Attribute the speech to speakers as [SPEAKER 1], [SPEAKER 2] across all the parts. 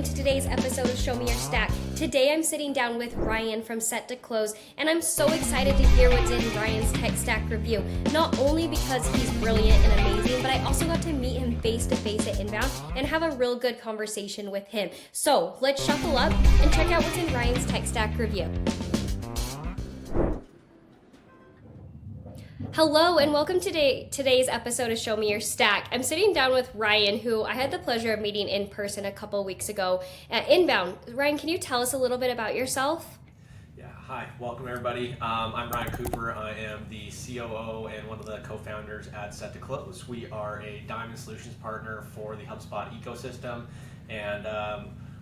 [SPEAKER 1] welcome to today's episode of Show Me Your Stack. Today I'm sitting down with Ryan from Set to Close, and I'm so excited to hear what's in Ryan's tech stack review. Not only because he's brilliant and amazing, but I also got to meet him face to face at Inbound and have a real good conversation with him. So let's shuffle up and check out what's in Ryan's tech stack review. Hello and welcome to today's episode of Show Me Your Stack. I'm sitting down with Ryan, who I had the pleasure of meeting in person a couple of weeks ago at Inbound. Ryan, can you tell us a little bit about yourself?
[SPEAKER 2] Yeah, hi, welcome everybody. I'm Ryan Cooper. I am the COO and one of the co-founders at Set to Close. We are a Diamond Solutions partner for the HubSpot ecosystem, and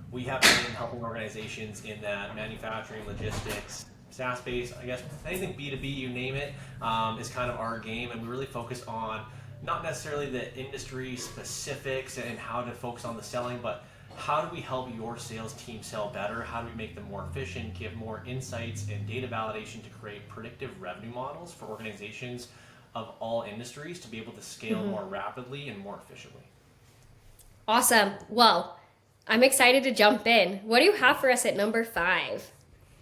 [SPEAKER 2] we have been helping organizations in that manufacturing, logistics, SaaS-based, I guess anything B2B, you name it, is kind of our game, and we really focus on not necessarily the industry specifics and how to focus on the selling, but how do we help your sales team sell better? How do we make them more efficient, give more insights and data validation to create predictive revenue models for organizations of all industries to be able to scale more rapidly and more efficiently?
[SPEAKER 1] Awesome. Well, I'm excited to jump in. What do you have for us at number 5?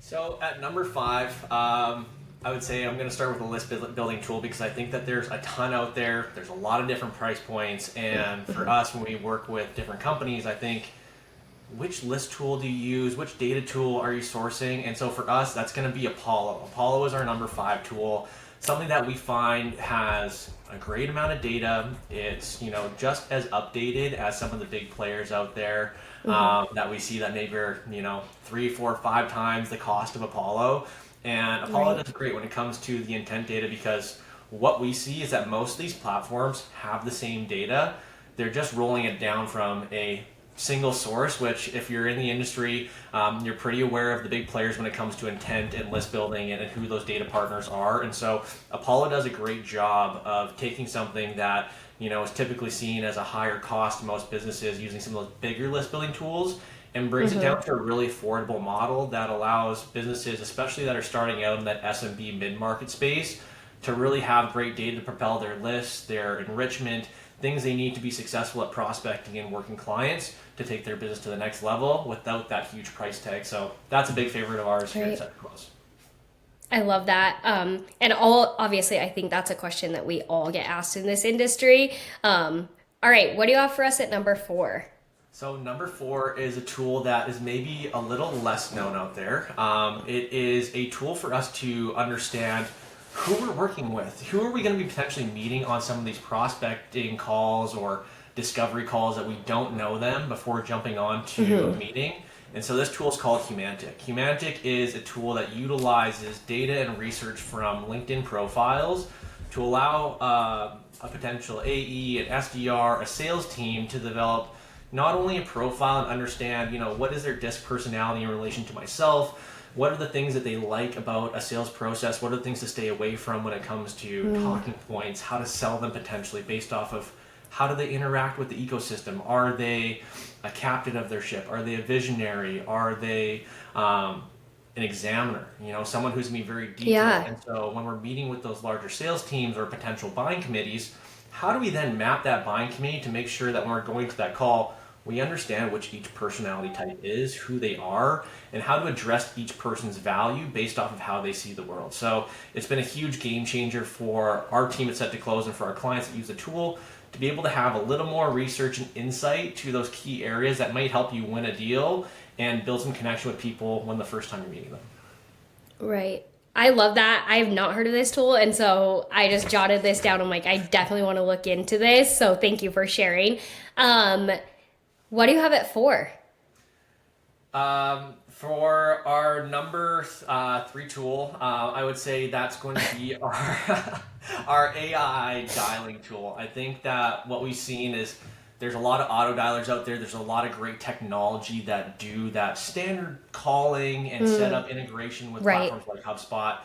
[SPEAKER 2] So at number 5, I would say I'm going to start with a list building tool because I think that there's a ton out there. There's a lot of different price points, and for us, when we work with different companies, I think which list tool do you use? Which data tool are you sourcing? And so for us, that's going to be Apollo. Apollo is our number 5 tool. Something that we find has a great amount of data. It's just as updated as some of the big players out there that we see that maybe are 3, 4, 5 times the cost of Apollo. And Apollo does great when it comes to the intent data because what we see is that most of these platforms have the same data. They're just rolling it down from a single source, which if you're in the industry, you're pretty aware of the big players when it comes to intent and list building and who those data partners are. And so Apollo does a great job of taking something that is typically seen as a higher cost to most businesses using some of those bigger list building tools and brings it down to a really affordable model that allows businesses, especially that are starting out in that SMB mid-market space, to really have great data to propel their lists, their enrichment, things they need to be successful at prospecting and working clients to take their business to the next level without that huge price tag. So that's a big favorite of ours here at Set to Close.
[SPEAKER 1] I love that. Obviously, I think that's a question that we all get asked in this industry. All right, what do you have for us at number 4?
[SPEAKER 2] So number 4 is a tool that is maybe a little less known out there. It is a tool for us to understand who we're working with. Who are we going to be potentially meeting on some of these prospecting calls or discovery calls that we don't know them before jumping on to a meeting. And so this tool is called Humantic. Humantic is a tool that utilizes data and research from LinkedIn profiles to allow a potential AE, an SDR, a sales team to develop not only a profile and understand, what is their disc personality in relation to myself, what are the things that they like about a sales process, what are the things to stay away from when it comes to talking points, how to sell them potentially based off of how do they interact with the ecosystem? Are they a captain of their ship? Are they a visionary? Are they an examiner? Someone who's going to be very detailed.
[SPEAKER 1] Yeah.
[SPEAKER 2] And so when we're meeting with those larger sales teams or potential buying committees, how do we then map that buying committee to make sure that when we're going to that call, we understand which each personality type is, who they are, and how to address each person's value based off of how they see the world. So it's been a huge game changer for our team at Set to Close and for our clients that use the tool to be able to have a little more research and insight to those key areas that might help you win a deal and build some connection with people when the first time you're meeting them.
[SPEAKER 1] Right. I love that. I have not heard of this tool, and so I just jotted this down. I'm like, I definitely want to look into this, so thank you for sharing. What do you have it for?
[SPEAKER 2] For our number 3 tool, I would say that's going to be our AI dialing tool. I think that what we've seen is there's a lot of auto dialers out there. There's a lot of great technology that do that standard calling and set up integration with platforms like HubSpot,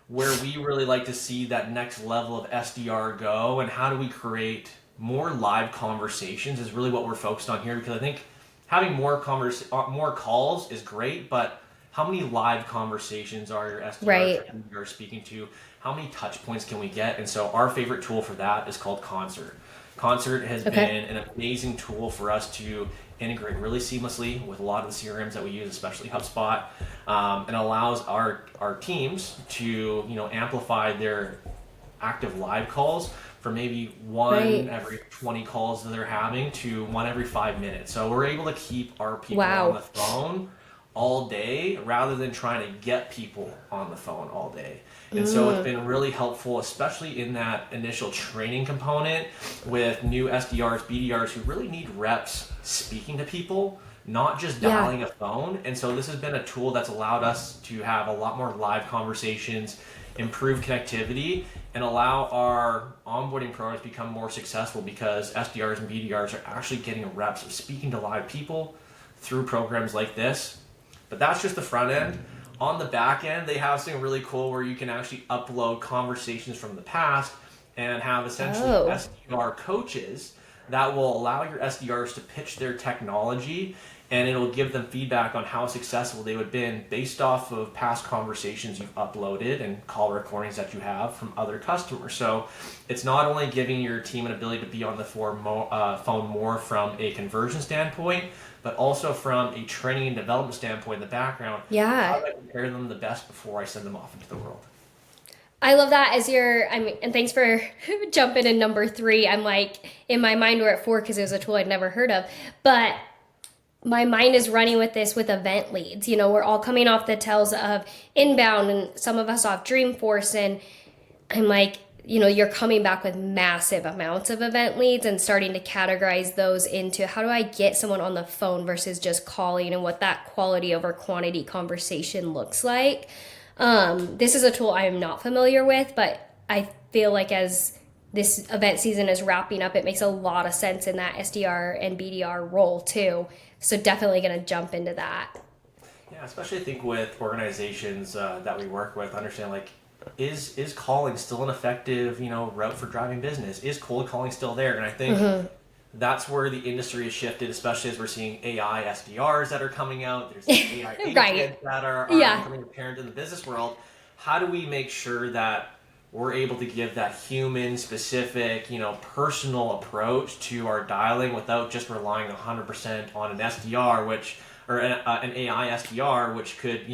[SPEAKER 2] where we really like to see that next level of SDR go, and how do we create more live conversations is really what we're focused on here, because I think having more calls is great, but how many live conversations are your SDRs you're speaking to? How many touch points can we get? And so our favorite tool for that is called Concert. Concert has
[SPEAKER 1] Okay.
[SPEAKER 2] been an amazing tool for us to integrate really seamlessly with a lot of the CRMs that we use, especially HubSpot, and allows our teams to amplify their active live calls from maybe one
[SPEAKER 1] Right.
[SPEAKER 2] every 20 calls that they're having to one every 5 minutes. So we're able to keep our people
[SPEAKER 1] Wow.
[SPEAKER 2] on the phone all day rather than trying to get people on the phone all day. And so it's been really helpful, especially in that initial training component with new SDRs, BDRs who really need reps speaking to people, not just
[SPEAKER 1] Yeah.
[SPEAKER 2] dialing a phone. And so this has been a tool that's allowed us to have a lot more live conversations, improve connectivity, and allow our onboarding programs to become more successful because SDRs and BDRs are actually getting reps of speaking to live people through programs like this. But that's just the front end. On the back end, they have something really cool where you can actually upload conversations from the past and have essentially
[SPEAKER 1] Oh.
[SPEAKER 2] SDR coaches that will allow your SDRs to pitch their technology, and it'll give them feedback on how successful they would have been based off of past conversations you've uploaded and call recordings that you have from other customers. So it's not only giving your team an ability to be on the phone more from a conversion standpoint, but also from a training and development standpoint in the background.
[SPEAKER 1] Yeah.
[SPEAKER 2] How do I prepare them the best before I send them off into the world?
[SPEAKER 1] I love that and thanks for jumping in number 3. I'm like, in my mind, we're at 4 because it was a tool I'd never heard of. But my mind is running with this with event leads. We're all coming off the tails of inbound and some of us off Dreamforce. And I'm like, you're coming back with massive amounts of event leads and starting to categorize those into how do I get someone on the phone versus just calling and what that quality over quantity conversation looks like. This is a tool I am not familiar with, but I feel like as this event season is wrapping up, it makes a lot of sense in that SDR and BDR role too. So definitely going to jump into that.
[SPEAKER 2] Yeah, especially I think with organizations that we work with, understand like, is calling still an effective route for driving business? Is cold calling still there? And I think that's where the industry has shifted, especially as we're seeing AI SDRs that are coming out. There's AI agents
[SPEAKER 1] Right.
[SPEAKER 2] that are
[SPEAKER 1] Yeah.
[SPEAKER 2] becoming apparent in the business world. How do we make sure that we're able to give that human specific, personal approach to our dialing without just relying 100% on an SDR, or an AI SDR, which could,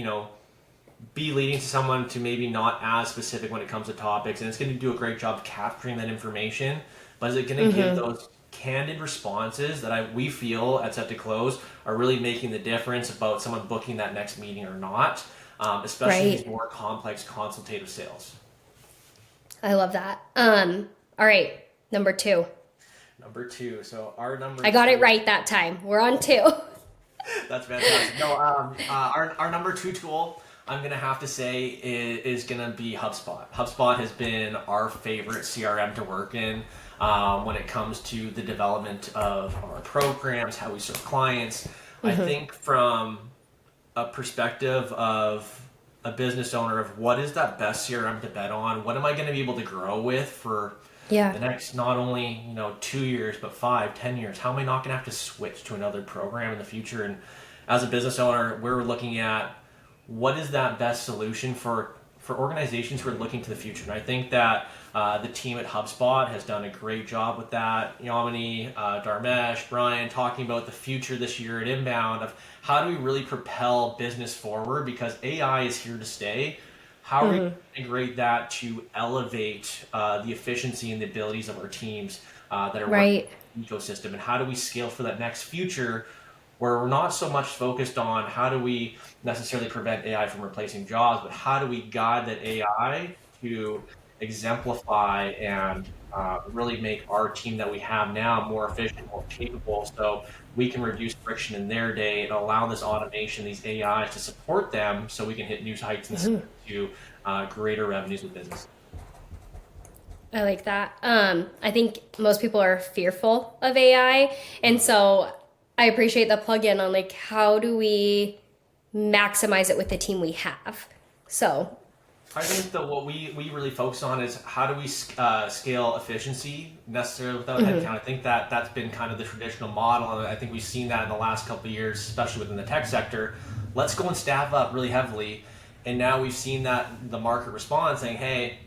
[SPEAKER 2] be leading to someone to maybe not as specific when it comes to topics, and it's going to do a great job of capturing that information, but is it going to give those candid responses that we feel at Set to Close are really making the difference about someone booking that next meeting or not, especially in
[SPEAKER 1] Right.
[SPEAKER 2] these more complex consultative sales.
[SPEAKER 1] I love that. All right, number 2.
[SPEAKER 2] Number 2. So our number.
[SPEAKER 1] I got
[SPEAKER 2] 2,
[SPEAKER 1] it right that time. We're on 2.
[SPEAKER 2] That's fantastic. No, our number 2 tool, I'm gonna have to say, is gonna be HubSpot. HubSpot has been our favorite CRM to work in when it comes to the development of our programs, how we serve clients. I think from a perspective of a business owner of what is that best CRM to bet on, what am I going to be able to grow with for
[SPEAKER 1] Yeah.
[SPEAKER 2] the next not only 2 years but 5-10 years, how am I not going to have to switch to another program in the future? And as a business owner, we're looking at what is that best solution for organizations who are looking to the future. And I think that the team at HubSpot has done a great job with that. Yamini, Dharmesh, Brian, talking about the future this year at Inbound of how do we really propel business forward, because AI is here to stay. How are we going to integrate that to elevate the efficiency and the abilities of our teams that are
[SPEAKER 1] Right.
[SPEAKER 2] working in the ecosystem? And how do we scale for that next future where we're not so much focused on how do we necessarily prevent AI from replacing jobs, but how do we guide that AI to exemplify and really make our team that we have now more efficient, more capable, so we can reduce friction in their day and allow this automation, these AIs to support them so we can hit new heights and to greater revenues with business.
[SPEAKER 1] I like that. I think most people are fearful of AI. And so I appreciate the plug-in on like, how do we maximize it with the team we have? So
[SPEAKER 2] I think that what we really focus on is how do we scale efficiency necessarily without headcount. I think that that's been kind of the traditional model, and I think we've seen that in the last couple of years, especially within the tech sector. Let's go and staff up really heavily, and now we've seen that the market respond saying, hey,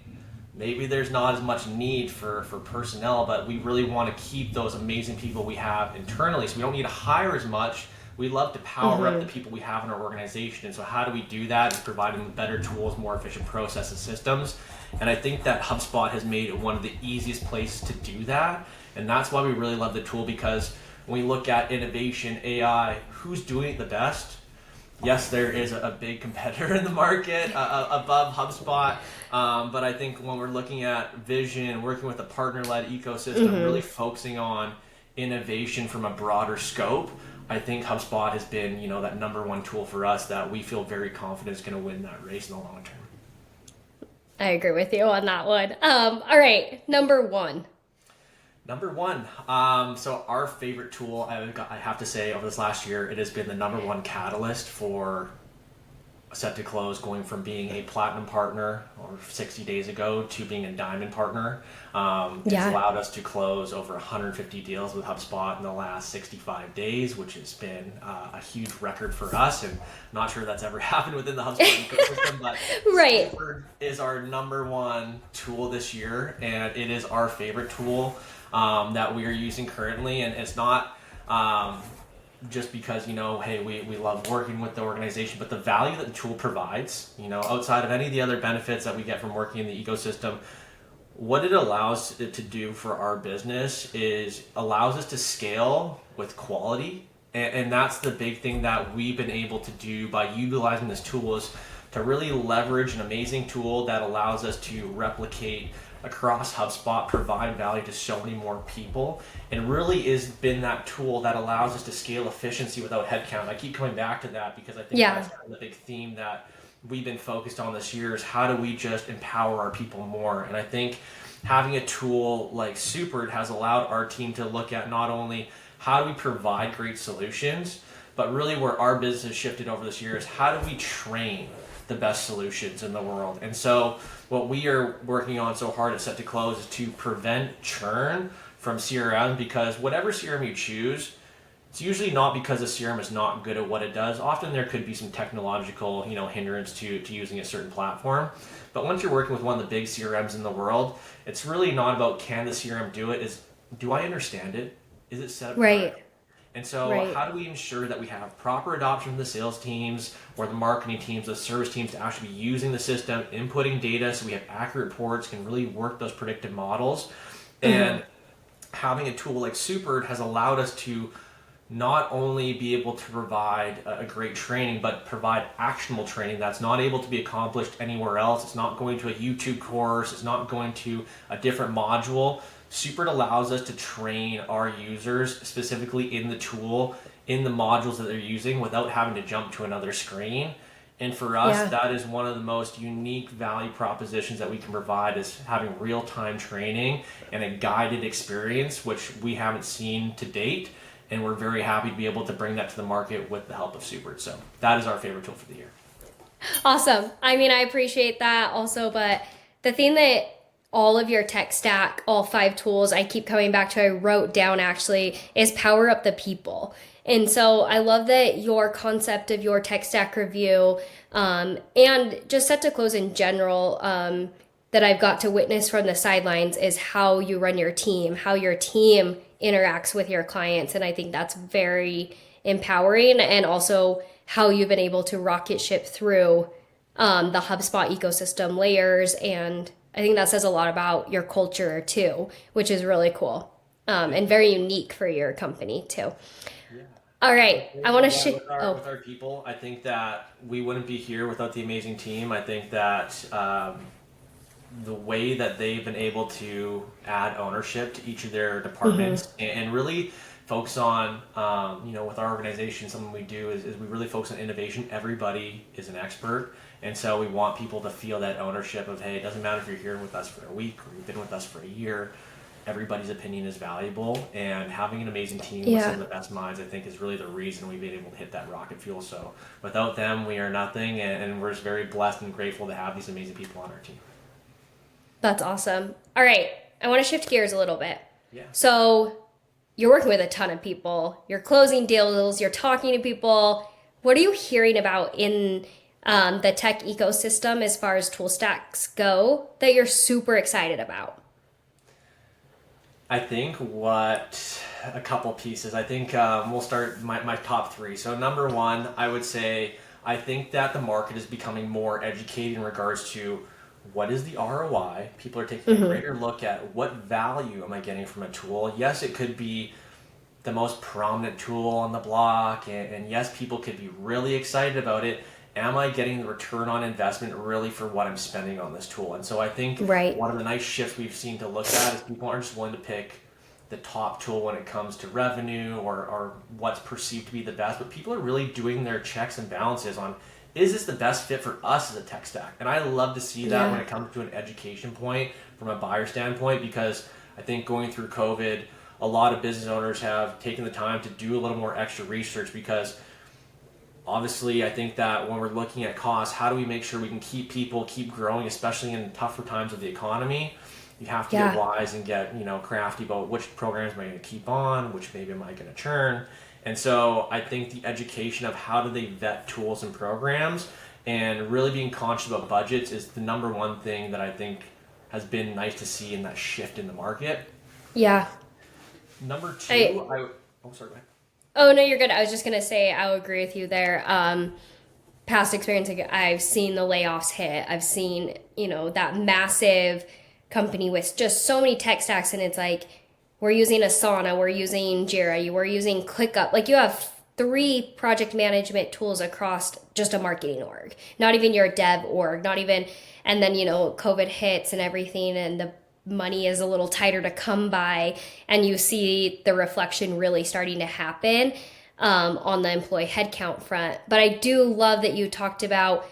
[SPEAKER 2] maybe there's not as much need for personnel, but we really want to keep those amazing people we have internally. So we don't need to hire as much. We love to power up the people we have in our organization. And so how do we do that? Is providing them better tools, more efficient processes, systems. And I think that HubSpot has made it one of the easiest places to do that. And that's why we really love the tool, because when we look at innovation, AI, who's doing it the best? Yes, there is a big competitor in the market above HubSpot, but I think when we're looking at vision, working with a partner-led ecosystem, really focusing on innovation from a broader scope, I think HubSpot has been, that number one tool for us that we feel very confident is going to win that race in the long term.
[SPEAKER 1] I agree with you on that one. All right, number one.
[SPEAKER 2] Number one, so our favorite tool, I have to say, over this last year, it has been the number one catalyst for Set to Close, going from being a platinum partner or 60 days ago to being a diamond partner. It's allowed us to close over 150 deals with HubSpot in the last 65 days, which has been a huge record for us. And I'm not sure that's ever happened within the HubSpot ecosystem, but
[SPEAKER 1] Right.
[SPEAKER 2] Super is our number one tool this year, and it is our favorite tool that we are using currently. And it's not just because, hey, we love working with the organization, but the value that the tool provides, outside of any of the other benefits that we get from working in the ecosystem, what it allows it to do for our business is allows us to scale with quality. And that's the big thing that we've been able to do by utilizing this tool, is to really leverage an amazing tool that allows us to replicate across HubSpot, provide value to so many more people, and really has been that tool that allows us to scale efficiency without headcount. I keep coming back to that because I think that's kind of the big theme that we've been focused on this year, is how do we just empower our people more. And I think having a tool like Supered has allowed our team to look at not only how do we provide great solutions, but really where our business has shifted over this year is how do we train the best solutions in the world. And so what we are working on so hard at Set to Close is to prevent churn from CRM, because whatever CRM you choose, it's usually not because the CRM is not good at what it does. Often there could be some technological, hindrance to using a certain platform. But once you're working with one of the big CRMs in the world, it's really not about can the CRM do it, is do I understand it? Is it set up
[SPEAKER 1] Right.
[SPEAKER 2] And so how do we ensure that we have proper adoption from the sales teams or the marketing teams, the service teams, to actually be using the system, inputting data so we have accurate reports, can really work those predictive models. And having a tool like Supered has allowed us to not only be able to provide a great training, but provide actionable training that's not able to be accomplished anywhere else. It's not going to a YouTube course. It's not going to a different module. Supered allows us to train our users specifically in the tool, in the modules that they're using, without having to jump to another screen. And for us, that is one of the most unique value propositions that we can provide, is having real-time training and a guided experience, which we haven't seen to date. And we're very happy to be able to bring that to the market with the help of Supered. So that is our favorite tool for the year.
[SPEAKER 1] Awesome. I mean, I appreciate that also, but the thing that all of your tech stack, all 5 tools I keep coming back to, I wrote down actually, is power up the people. And so I love that your concept of your tech stack review and just Set to Close in general that I've got to witness from the sidelines is how you run your team, how your team interacts with your clients. And I think that's very empowering, and also how you've been able to rocket ship through the HubSpot ecosystem layers. And I think that says a lot about your culture too, which is really cool and very unique for your company too. Yeah. All right, I want to
[SPEAKER 2] with our people. I think that we wouldn't be here without the amazing team. I think that the way that they've been able to add ownership to each of their departments and really focus on, with our organization, something we do is we really focus on innovation. Everybody is an expert. And so we want people to feel that ownership of, hey, it doesn't matter if you're here with us for a week or you've been with us for a year, everybody's opinion is valuable. And having an amazing team with some of the best minds, I think, is really the reason we've been able to hit that rocket fuel. So without them, we are nothing. And we're just very blessed and grateful to have these amazing people on our team.
[SPEAKER 1] That's awesome. All right, I want to shift gears a little bit.
[SPEAKER 2] Yeah.
[SPEAKER 1] So you're working with a ton of people. You're closing deals. You're talking to people. What are you hearing about in the tech ecosystem as far as tool stacks go that you're super excited about?
[SPEAKER 2] I think a couple pieces. I think we'll start my top three. So number one, I would say I think that the market is becoming more educated in regards to what is the ROI. People are taking a greater look at what value am I getting from a tool. Yes, it could be the most prominent tool on the block, and yes, people could be really excited about it. Am I getting the return on investment really for what I'm spending on this tool? And so I think
[SPEAKER 1] Right.
[SPEAKER 2] one of the nice shifts we've seen to look at is people aren't just willing to pick the top tool when it comes to revenue or what's perceived to be the best, but people are really doing their checks and balances on, is this the best fit for us as a tech stack? And I love to see that when it comes to an education point from a buyer standpoint, because I think going through COVID, a lot of business owners have taken the time to do a little more extra research, because obviously I think that when we're looking at costs, how do we make sure we can keep people keep growing, especially in tougher times of the economy? You have to get wise and get crafty about which programs am I going to keep on, which maybe am I going to churn. And so I think the education of how do they vet tools and programs and really being conscious about budgets is the number one thing that I think has been nice to see in that shift in the market.
[SPEAKER 1] Yeah.
[SPEAKER 2] Number two, oh, sorry, go ahead.
[SPEAKER 1] Oh, no, you're good. I was just going to say, I'll agree with you there. Past experience, I've seen the layoffs hit. I've seen, that massive company with just so many tech stacks, and it's like, we're using Asana, we're using Jira, we're using ClickUp. Like, you have 3 project management tools across just a marketing org, not even your dev org, not even, and then, COVID hits and everything, and the money is a little tighter to come by, and you see the reflection really starting to happen on the employee headcount front. But I do love that you talked about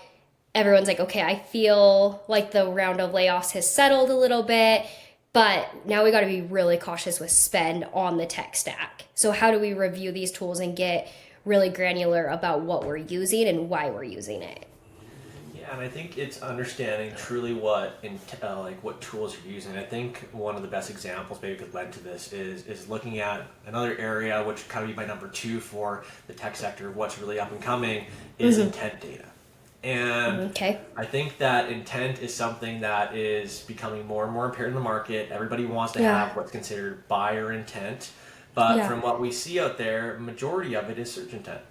[SPEAKER 1] everyone's like, okay, I feel like the round of layoffs has settled a little bit, but now we got to be really cautious with spend on the tech stack. So how do we review these tools and get really granular about what we're using and why we're using it?
[SPEAKER 2] Yeah, and I think it's understanding truly what tools you're using. I think one of the best examples maybe could lend to this is looking at another area, which kind of be my number 2 for the tech sector. What's really up and coming is intent data. And I think that intent is something that is becoming more and more apparent in the market. Everybody wants to have what's considered buyer intent. But from what we see out there, majority of it is search intent.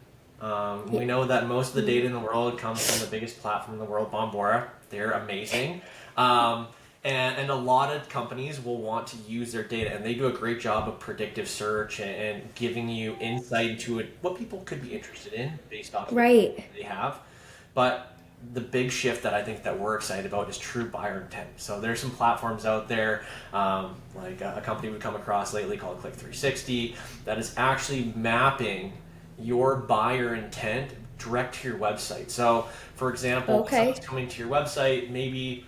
[SPEAKER 2] We know that most of the data in the world comes from the biggest platform in the world, Bombora. They're amazing. And a lot of companies will want to use their data, and they do a great job of predictive search and giving you insight into what people could be interested in based off of what they have. But the big shift that I think that we're excited about is true buyer intent. So there's some platforms out there, like a company we've come across lately called Click360, that is actually mapping your buyer intent direct to your website. So, for example, someone's coming to your website, maybe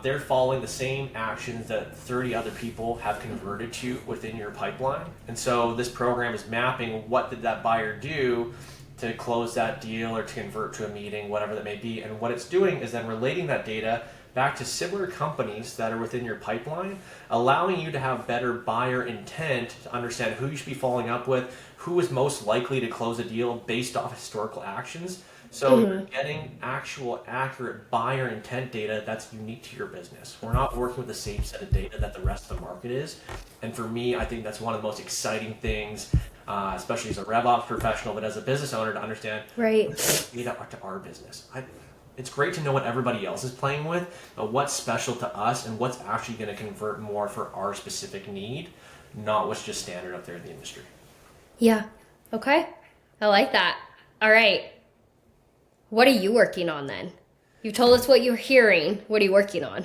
[SPEAKER 2] they're following the same actions that 30 other people have converted to within your pipeline. And so this program is mapping what did that buyer do to close that deal or to convert to a meeting, whatever that may be. And what it's doing is then relating that data back to similar companies that are within your pipeline, allowing you to have better buyer intent to understand who you should be following up with, who is most likely to close a deal based off historical actions. So you're getting actual accurate buyer intent data that's unique to your business. We're not working with the same set of data that the rest of the market is. And for me, I think that's one of the most exciting things, especially as a RevOps professional, but as a business owner, to understand data to our business. It's great to know what everybody else is playing with, but what's special to us and what's actually going to convert more for our specific need, not what's just standard up there in the industry.
[SPEAKER 1] Yeah. Okay. I like that. All right. What are you working on then? You told us what you're hearing. What are you working on?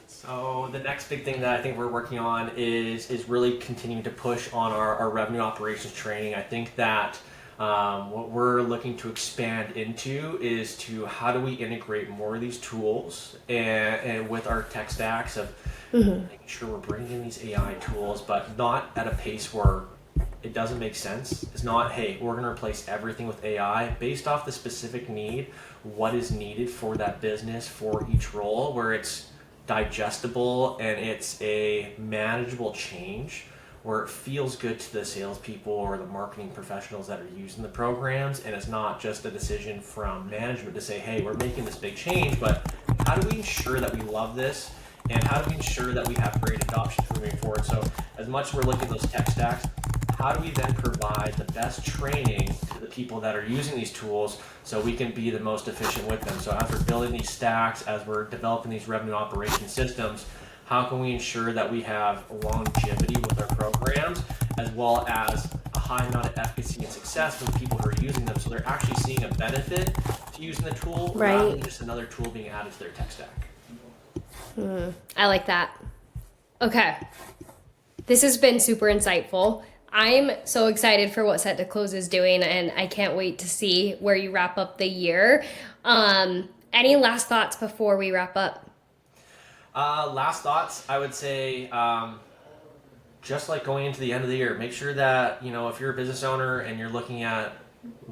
[SPEAKER 2] So the next big thing that I think we're working on is really continuing to push on our revenue operations training. I think that what we're looking to expand into is to how do we integrate more of these tools and with our tech stacks of making sure we're bringing in these AI tools, but not at a pace where it doesn't make sense. It's not, hey, we're going to replace everything with AI based off the specific need, what is needed for that business, for each role, where it's digestible and it's a manageable change. where it feels good to the salespeople or the marketing professionals that are using the programs, and it's not just a decision from management to say, hey, we're making this big change, but how do we ensure that we love this, and how do we ensure that we have great adoption moving forward? So as much as we're looking at those tech stacks, how do we then provide the best training to the people that are using these tools so we can be the most efficient with them? So as we're building these stacks, as we're developing these revenue operation systems, how can we ensure that we have longevity with our programs, as well as a high amount of efficacy and success for the people who are using them, so they're actually seeing a benefit to using the tool rather than just another tool being added to their tech stack?
[SPEAKER 1] I like that. Okay. This has been super insightful. I'm so excited for what Set to Close is doing, and I can't wait to see where you wrap up the year. Any last thoughts before we wrap up?
[SPEAKER 2] Last thoughts, I would say, just like going into the end of the year, make sure that, if you're a business owner and you're looking at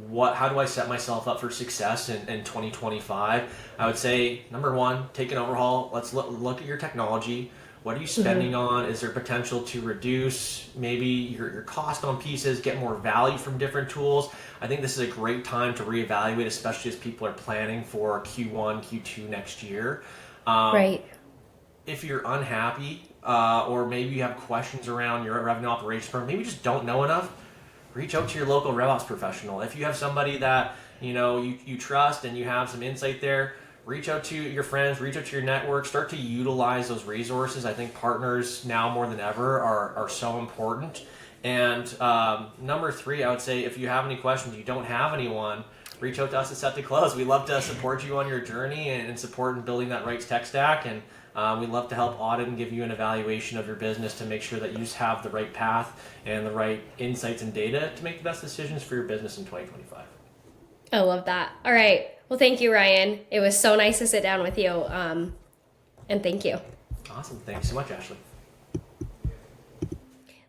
[SPEAKER 2] how do I set myself up for success in 2025, I would say, number one, take an overhaul. Let's look at your technology. What are you spending on? Is there potential to reduce maybe your cost on pieces, get more value from different tools? I think this is a great time to reevaluate, especially as people are planning for Q1, Q2 next year.
[SPEAKER 1] Right.
[SPEAKER 2] If you're unhappy, or maybe you have questions around your revenue operations program, maybe you just don't know enough, reach out to your local RevOps professional. If you have somebody that you trust and you have some insight there, reach out to your friends, reach out to your network, start to utilize those resources. I think partners now more than ever are so important. And number three, I would say, if you have any questions, you don't have anyone, reach out to us at Set to Close. We love to support you on your journey and support in building that right tech stack. And we'd love to help audit and give you an evaluation of your business to make sure that you just have the right path and the right insights and data to make the best decisions for your business in 2025.
[SPEAKER 1] I love that. All right. Well, thank you, Ryan. It was so nice to sit down with you. And thank you.
[SPEAKER 2] Awesome. Thanks so much, Ashley.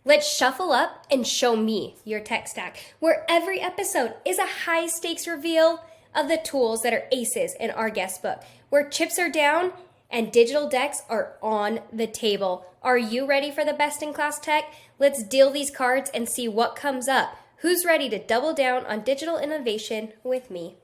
[SPEAKER 1] Let's shuffle up and show me your tech stack, where every episode is a high stakes reveal of the tools that are aces in our guest book, where chips are down and digital decks are on the table. Are you ready for the best in class tech? Let's deal these cards and see what comes up. Who's ready to double down on digital innovation with me?